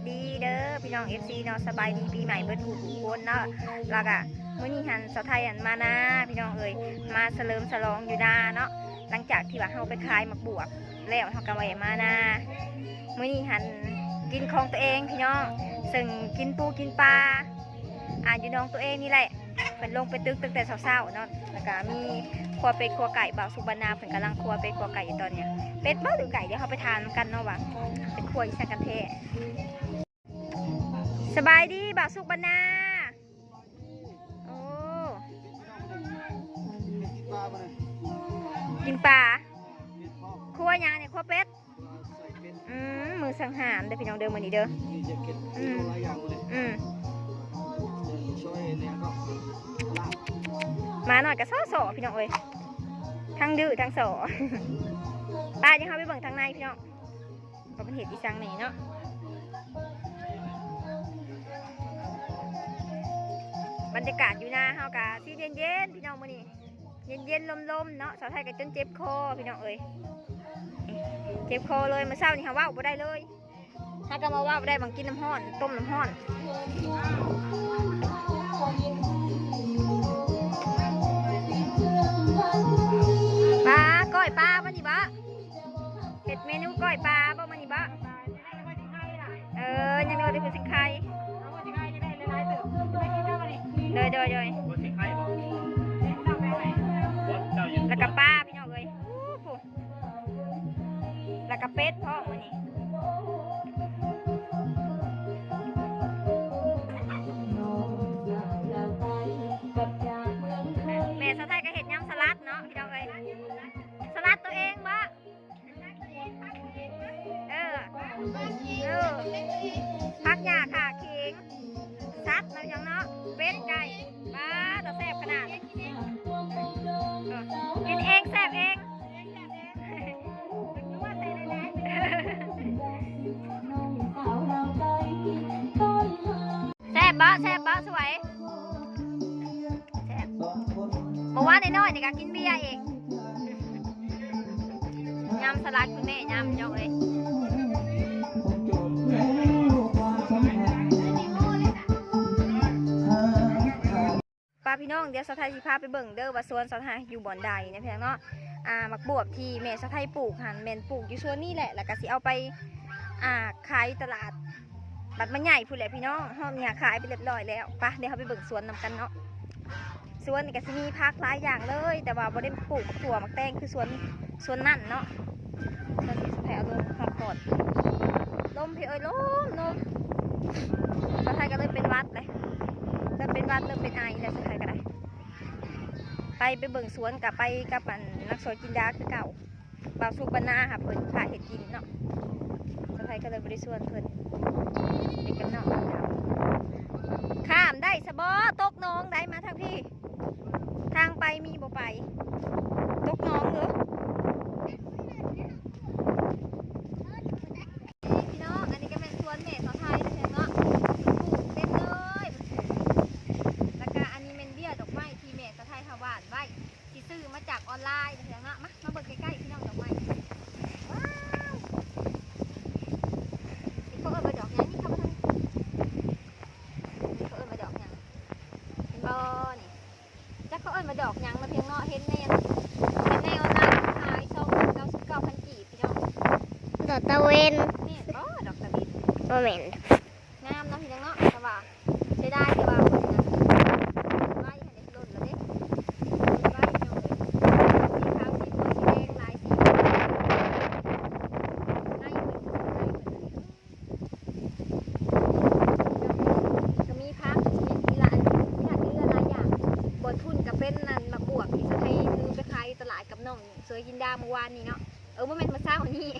ดีเด้อพี่น้อง FC เนาะสบายดีปีใหม่เบิดทุกคนเนาะแล้วก็มื้อนี้หันสาวไทยหันมานะพี่น้องเอ้ยมาเฉลิมฉลองอยู่นาเนาะหลังจากที่ว่าเฮาไปขายหมักบวบแล้วเฮาก็แวะมานะมื้อนี้หันกินของตัวเองพี่น้องซึ่งกินปูกินปลาอยู่น้องตัวเองนี่แหละเพิ่นลงไปตึกตั้งแต่เช้าๆเนาะแล้วก็มีครัวเป็ดครัวไก่บ่าวสุบรรณาเพิ่นกำลังครัวเป็ดครัวไก่อยู่ตอนเนี้ยเป็ดบ่หรือไก่เดี๋ยวเฮาไปทานกันเนาะว่าเป็นครัวอีสานกันแท้สบายดีบ่าวสุบรรณาโอ้กินปลาครัวยังเนี่ยครัวเป็ดมือสังหารเด้อพี่น้องเดิมมื้อนี้เด้อมาหน่อยก็ซ้อพี่น้องเอ้ยทั้งดื้อทั้งสอป้ายังเข้าไปเบิ่งทางในพี่น้องก็เป็นเหตุอีสังนี่เนาะบรรยากาศอยู่นะเฮากะที่เย็นๆพี่น้องมื้อนี้เย็นๆลมๆเนาะสาวไทยก็จนเจ็บคอพี่น้องเอ้ยเจ็บคอเลยมื้อเช้านี่หาว่าวบ่ได้เลยถ้าก็มาว่าวได้บางกินน้ำร้อนต้มน้ำร้อนปลาก้อยปลามันนี่บะเห็ดเมนูก้อยปลาบ่มันนี่บะยังเราได้เป็นสิไข่เลยแล้วก็ปลาพี่น้องเลยแล้วก็เป็ดพ่อมันนี่แม่สาวไทยก็เห็ดยำสลัดเนาะพี่น้องเลยสลัดตัวเองบะพักหญ้าค่ะเข่งซัดนะพี่น้องเนาะเป็ดไก่ปลาตัวแซ่บขนาดกินเองแซ่บเองแซ่บสวยแซ่บบอกว่าน้อยๆในการกินเบียร์เองยำสลัดคุณแม่ยำพี่น้องเอ้ยป้าพี่น้องเดี๋ยวสาวไทยสิพาไปเบิ่งเด้อว่าสวนสาวไทยอยู่บ่อนใดนะพี่น้องเนาะหมักบวบที่แม่สาวไทยปลูกหันแม่นปลูกอยู่สวนนี่แหละแล้วก็สิเอาไปขายตลาดบัดมันใหญ่พูดแหละพี่น้องห้องเนี่ยขายไปเรียบร้อยแล้วปะเดี๋ยวเขาไปเบิ่งสวนนำกันเนาะสวนนี่ก็สิมีผักหลายอย่างเลยแต่ว่าบ่ได้ปลูกถั่วมักแตงคือสวนนั่นเนาะสวนที่สุดแถวลมหอบกอดลมพี่เอ้ยลมสาวไทยก็เลยเป็นวัดเลยเริ่มเป็นวัดเริ่มเป็นไอแล้วสาวไทยก็ได้ไปเบิ่งสวนกับไปกับนักสวยกินดาคือเก่าบ่าวสุบรรณาค่ะเพิ่นขายเห็ดกินเนาะสาวไทยก็เลยบริสุทธิ์เพิ่นเด็กกันเนาะข้ามได้สะบอตกน้องได้มาทางพี่ทางไปมีบ่ไปตกน้องเหรอพี่น้องอันนี้ก็เป็นสวนแม่สาวไทยเนาะเต็มเลยแล้วก็อันนี้เป็นเบี้ยดอกไม้ที่แม่สาวไทยหาวานไว้ที่ซื้อมาจากออนไลน์เนาะมาเบิ่งใกล้ๆพี่น้องดอกไม้ว้าวนี่เขาเอาไปดอกยังนี่เขามาทางเขาเอิ้นมาดอกยังเห็นบ่นี่จักเขาเอิ้นมาดอกยังมาเพียงเนาะเห็นในออนไลน์ขาย99,000 กีบพี่น้องดอกตะเวนนี่ดอกตะบินโมเมนต์งามเนาะพี่น้องเนาะแต่ว่าใช้ได้แต่ว่าคนนะไว้ให้เด็กหล่นแล้วเด้ไว้พี่น้องเลยสีขาวสีม่วงสีแดงลายสีได้อยู่ก็มีพักมีหลายอย่างบนทุนกับเป็นนั่นมาบวกที่จะให้ซื้อไปขายตลาดกับน้องเสือยินดาเมื่อวานนี้เนาะเมื่อมันมาสร้างวันนี้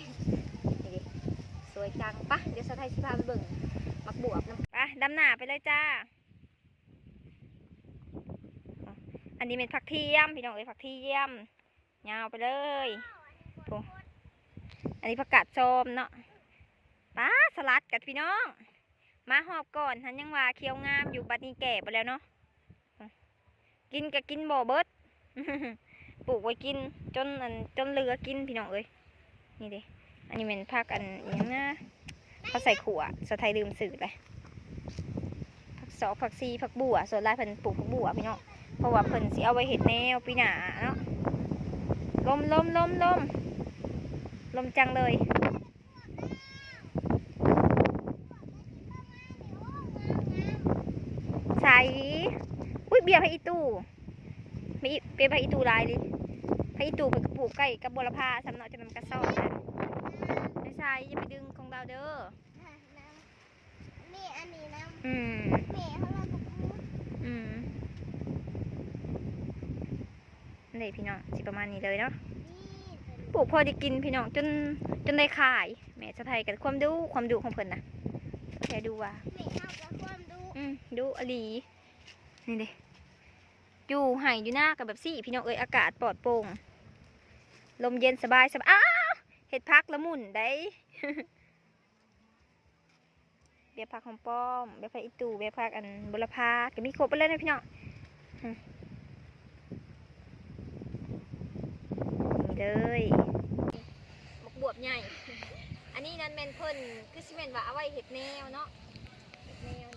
สวยจังปะเดี๋ยวสไทยสิพาไปเบิ่งมักบวบนะปะดำหนาไปเลยจ้าอันนี้เป็นผักเทียมพี่น้องเอ้ยผักเทียมยาวไปเลยอันนี้ผักกาดส้มเนาะป้าสลัดกัดพี่น้องมาหอบก่อนทันยังว่าเคี้ยวงามอยู่บัดนี้แก่ไปแล้วเนาะกินก็กินบ่เบิด ปลูกไว้กินจนเหลือกินพี่น้องเอ้ยนี่ดิอันนี้เป็นผักอันอย่างนะ เขาใส่ขั่วสไทยลืมสื่อเลยผักสอกผักซีผักบัวส่วนลายเพิ่นปลูกผักบัวพี่น้องเพราะว่าเพิ่นสิเอาไว้เห็ดแนวปีหน้าเนาะลมจังเลยใส่อุ้ยเบียร์พระอีตู้ไม่เป็นพระอีตู้ลายดิพระอีตู้เพิ่นก็ปลูกใกล้กับบัวละพาสำเนาะจะมันกระสอบนะไม่ใช่อย่าไปดึงของเราเด้อนี่อันนี้นะ อืม แม่เขาเราบอกพูด อืมนี่พี่น้องสิประมาณนี้เลยเนาะ นี่ ปลูกพอได้กินพี่น้องจนได้ขายแม่สะไทยกันความดูของเพิ่นนะแค่ดูว่า แม่เขาจะความดู ดูอลีนี่เด้อยู่ไห่อยู่หน้ากับแบบซี่พี่น้องเอ้ยอากาศปลอดโปร่งลมเย็นสบายอ้าวเห็ดพักละมุนได้ เบียร์ผักหอมป้อมเบียร์ผักอีตูเบียร์ผักอันบุรพาก็มีครบไปเลยนะพี่น้องนี่เลยหมกบวบใหญ่อันนี้นั่นแมนเพิ่นคือซีเมนว่าเอาไว้เห็ดแนวเนาะเห็ดแนว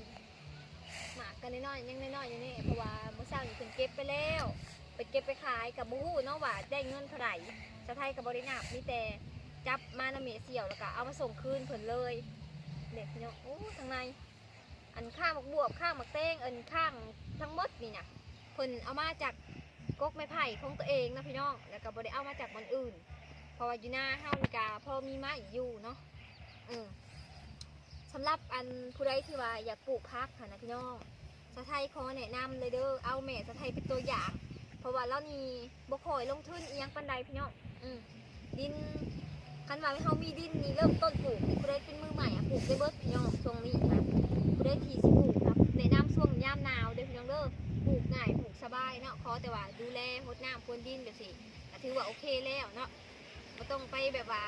หมากกันน้อยๆยังน้อยๆอยู่นี่เพราะว่าเมื่อเช้านี่เพิ่นเก็บไปแล้วไปเก็บไปขายกับบูฮู้เนาะว่าได้เงินเท่าไหร่สะไทยกับบริณาบมีแต่จับมาน้ำเมเสี่ยวแล้วก็เอามาส่งคืนเพิ่นเลยเด็กพี่น้องโอ้ทางในอันข้างหมกบวบข้างหมกเต้งอันข้างทั้งหมดนี่นะเพิ่นเอามาจากกกไม้ไผ่ของตัวเองนะพี่น้องแล้วก็บ่ได้เอามาจากบอนอื่นเพราะว่าอยู่หน้าเฮานี่กาพอมีไม้อยู่เนาะสำหรับอันผู้ใดที่ว่าอยากปลูกพักค่ะนะพี่น้องสะไทยขอแนะนำเลยเด้อเอาแม่สะไทยเป็นตัวอย่างเพราะว่าเรานี่บ่ค่อยลงทุนอีหยังปานใดพี่น้องดินคันว่าเขามีดินนี่เริ่มต้นปลูกผู้ใดเป็นมือใหม่ปลูกได้เบิดพี่น้องช่วงนี้นะผู้ใดที่สิปลูกครับแนะนำช่วงยามหนาวเด้อพี่น้องเด้อปลูกง่ายปลูกสบายเนาะขอแต่ว่าดูแลรดน้ำพรวนดินแบบสิก็ถือว่าโอเคแล้วเนาะบ่ต้องไปแบบว่า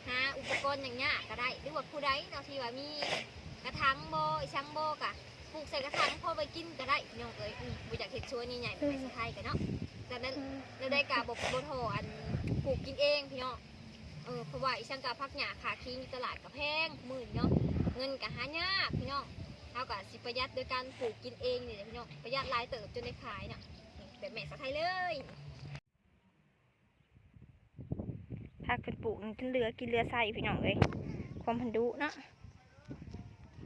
หาอุปกรณ์อย่างเงี้ยก็ได้หรือว่าผู้ใดเนาะที่ว่ามีกระถางบ่อีช่างบ่กะปลูกใส่กระถางพอไปกินก็ได้พี่น้องเอ้ยบ่อยากเฮ็ดสวนใหญ่ๆแบบในสไทยกันเนาะแต่นั้นเราได้กะบ่โทอันปลูกกินเองพี่น้องเพราะว่าอีช่างกะพักหญ้าขาคิงตลาดกับแพงหมื่นเนาะเงินกะหายากพี่น้องเท่ากับสิประหยัดโดยการปลูกกินเองนี่พี่น้องประหยัดรายเติบจนได้ขายเนาะแบบแม่สะไทยเลยผักเป็นปลูกจนเหลือกินเหลือใส่พี่น้องเลยความพันธุเนาะ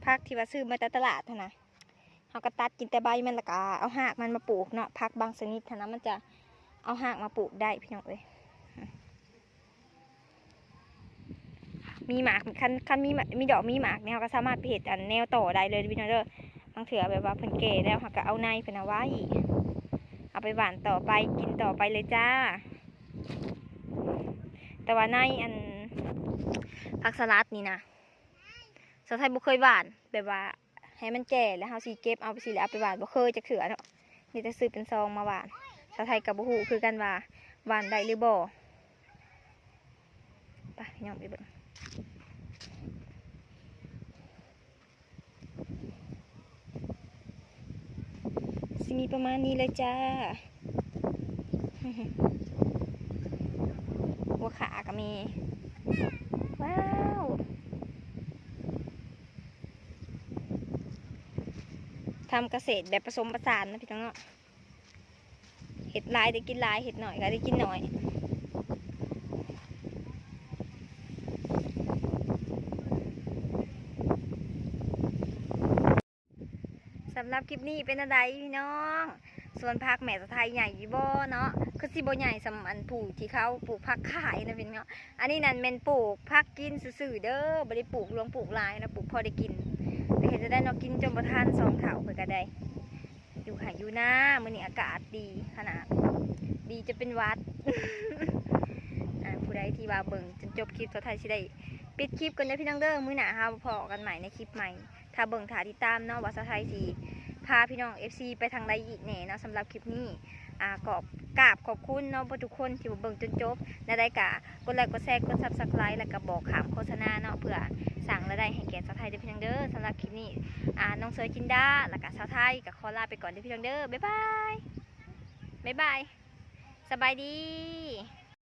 ผักที่ว่าซื้อมาจากตลาดนะเขาก็ตัดกินแต่ใบมันแล้วก็เอาหากมันมาปลูกเนาะผักบางชนิดนะมันจะเอาหากมาปลูกได้พี่น้องเลยมีหมากคันมีดอกมีหมากเนี่ยก็สามารถไปเห็ดอันแนวต่อได้เลยพี่น้องเด้อบางเถื่อแบบว่าเพิ่นเก๋แล้วเขาก็เอาในเพิ่นเอาไว้เอาไปหวานต่อไปกินต่อไปเลยจ้าแต่ว่าในอันผักสลัดนี่นะสาวไทยบ่เคยหวานแบบว่าให้มันแก่แล้วเฮาสิเก็บเอาไปสิแล้วเอาไปหวานบ่เคยจะเถื่อเนาะนี่จะซื้อเป็นซองมาหวานสาวไทยกับบ่ฮู้คือกันว่าหวานได้หรือบ่ไปพี่น้องไปเบิ่งมีประมาณนี้เลยจ้า หัวขาก็มีว้าวทำเกษตรแบบผสมผสานนะพี่น้องเนาะเห็ดลายได้กินลายเห็ดหน่อยก็ได้กินหน่อยสำหรับคลิปนี้เป็นอะไรพี่น้องส่วนผักแม่สะไทยใหญ่ยี่บ่เนาะคือสิบ่ใหญ่สำอันปลูกที่เขาปลูกผักขายนะพี่น้องอันนี้นั่นเป็นปลูกผักกินซื่อๆเด้อบ่ได้ปลูกรวงปลูกลายนะปลูกพอได้กินแต่เห็นจะได้เนาะกินจนบ่ทันสองเถาเพิ่นก็ได้อยู่หายอยู่นะมื้อนี้อากาศดีขนาดดีจะเป็นหวัด ผู้ใดที่ว่าเบิ่งจนจบคลิปสะไทยสิได้ปิดคลิปกันเด้อพี่น้องเด้อมื้อหน้าเฮาพอกันใหม่ในคลิปใหม่ถ้าเบิ่งถ้าติดตามเนาะว่าสะไทยสิพาพี่น้อง FC ไปทางใดอีกแน่เนาะสำหรับคลิปนี้กราบขอบคุณเนาะทุกคนที่เบิ่งจนจบและได้กะกดไลค์กดแชร์กด Subscribe แล้วก็บอกขามโฆษณาเนาะเพื่อสั่งรายได้ให้แก่สาวไทยเด้อพี่น้องเด้อสำหรับคลิปนี้น้องเสือจินดาแล้วก็สาวไทยก็ขอลาไปก่อนเด้อพี่น้องเด้อบ๊ายบายสบายดี